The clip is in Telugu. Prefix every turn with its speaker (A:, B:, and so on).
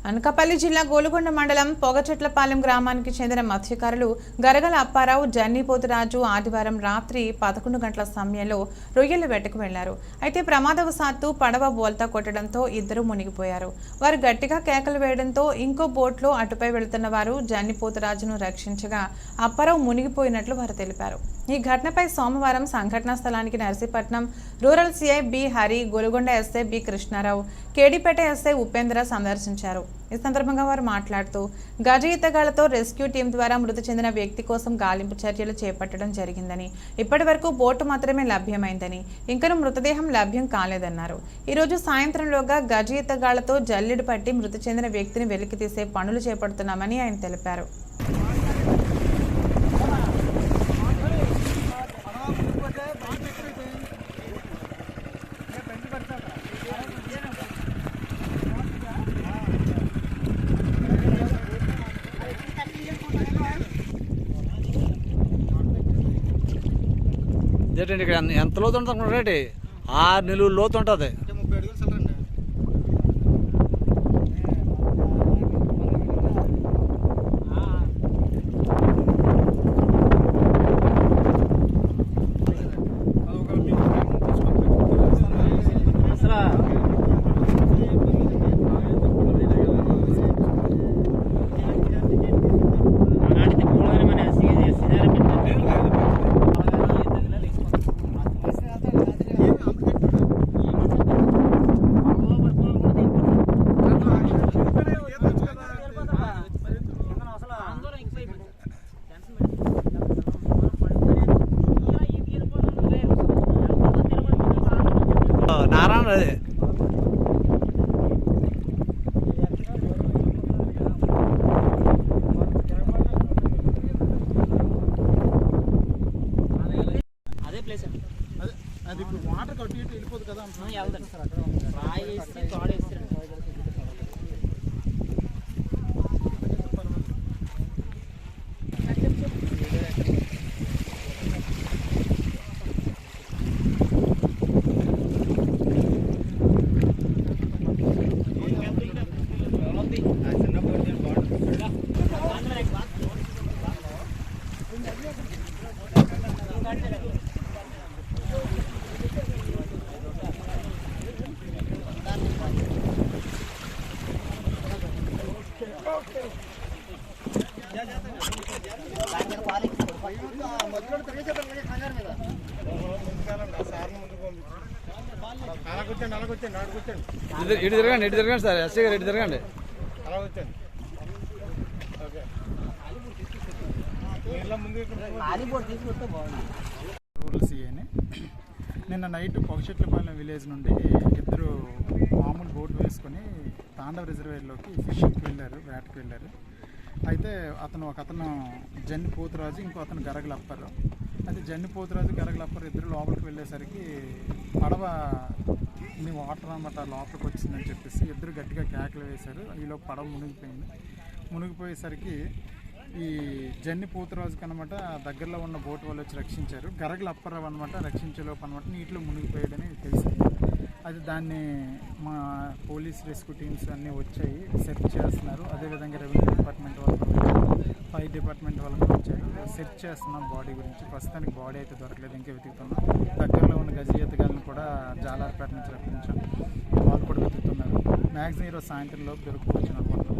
A: అనకాపల్లి జిల్లా గోలుగొండ మండలం పొగచెట్లపాలెం గ్రామానికి చెందిన మత్స్యకారులు గరగల అప్పారావు, జన్నిపోతురాజు ఆదివారం రాత్రి 11 గంటల సమయంలో రొయ్యల వేటకు వెళ్లారు. అయితే ప్రమాదవశాత్తు పడవ బోల్తా కొట్టడంతో ఇద్దరు మునిగిపోయారు. వారు గట్టిగా కేకలు వేయడంతో ఇంకో బోట్లో అటుపై వెళుతున్న వారు జన్నిపోతురాజును రక్షించగా అప్పారావు మునిగిపోయినట్లు వారు తెలిపారు. ఈ ఘటనపై సోమవారం సంఘటనా స్థలానికి Narsipatnam rural CI B Hari, Golugonda SI B Krishnarao, KD Peta SI Upendra సందర్శించారు. ఈ సందర్భంగా వారు మాట్లాడుతూ గజ ఈతగాళ్లతో రెస్క్యూ టీం ద్వారా మృతి చెందిన వ్యక్తి కోసం గాలింపు చర్యలు చేపట్టడం జరిగిందని, ఇప్పటి వరకు బోటు మాత్రమే లభ్యమైందని, ఇంకనూ మృతదేహం లభ్యం కాలేదన్నారు. ఈరోజు సాయంత్రంలోగా గజ ఈతగాళ్లతో జల్లెడు పట్టి మృతి చెందిన వ్యక్తిని వెలికితీసే పనులు చేపడుతున్నామని ఆయన తెలిపారు.
B: ఏంటండి ఇక్కడ ఎంత లోతు ఉంటుంది? 6 నిలువుల లోతు ఉంటుంది. నారాయణ అదే
C: అదే ప్లేస్ అండి. అది ఇప్పుడు వాటర్ కట్టి వెళ్ళిపోదు కదా.
B: ఇటు తిరగండి సార్, ఎస్ఐ గారు ఇటు తిరగండి.
C: రూరల్ సిఐని నిన్న నైట్ పొగచెట్లపాలెం విలేజ్ నుండి ఇద్దరు మామూలు బోట్ వేసుకొని తాండవ రిజర్వేర్లోకి ఫిషింగ్కి వెళ్ళారు, వేటకి వెళ్ళారు. అయితే ఒకతను జన్నిపోతురాజు, ఇంకో అతను గరగల అప్పారు. అయితే జన్నిపోతురాజు, గరగల అప్పారు ఇద్దరు లోపలికి వెళ్ళేసరికి పడవ వాటర్ అన్నమాట లోపలికి వచ్చిందని చెప్పేసి ఇద్దరు గట్టిగా కేకలు వేశారు. ఈలోపు పడవ మునిగిపోయేసరికి ఈ జన్నిపోతురాజుకి అనమాట దగ్గరలో ఉన్న బోట్ వాళ్ళు వచ్చి రక్షించారు. గరగల అప్పారావు అనమాట రక్షించేలోపు అనమాట నీటిలో మునిగిపోయాడని తెలిసింది. అది దాన్ని మా పోలీస్ రెస్క్యూ టీమ్స్ అన్నీ వచ్చాయి, సెర్చ్ చేస్తున్నారు. అదేవిధంగా రెవెన్యూ డిపార్ట్మెంట్ వాళ్ళు, ఫైర్ డిపార్ట్మెంట్ వాళ్ళని వచ్చారు. సెర్చ్ చేస్తున్నాం బాడీ గురించి. ప్రస్తుతానికి బాడీ అయితే దొరకలేదు, ఇంకా వెతుకుతున్నాం. దగ్గరలో ఉన్న గజ ఈతగాళ్ళని కూడా జాలార్పేట నుంచి రప్పించాం, వాళ్ళు కూడా వెతుకుతున్నారు. మ్యాక్సిమం ఈరోజు సాయంత్రంలోపు దొరుకువచ్చు అనుకుంటున్నాం.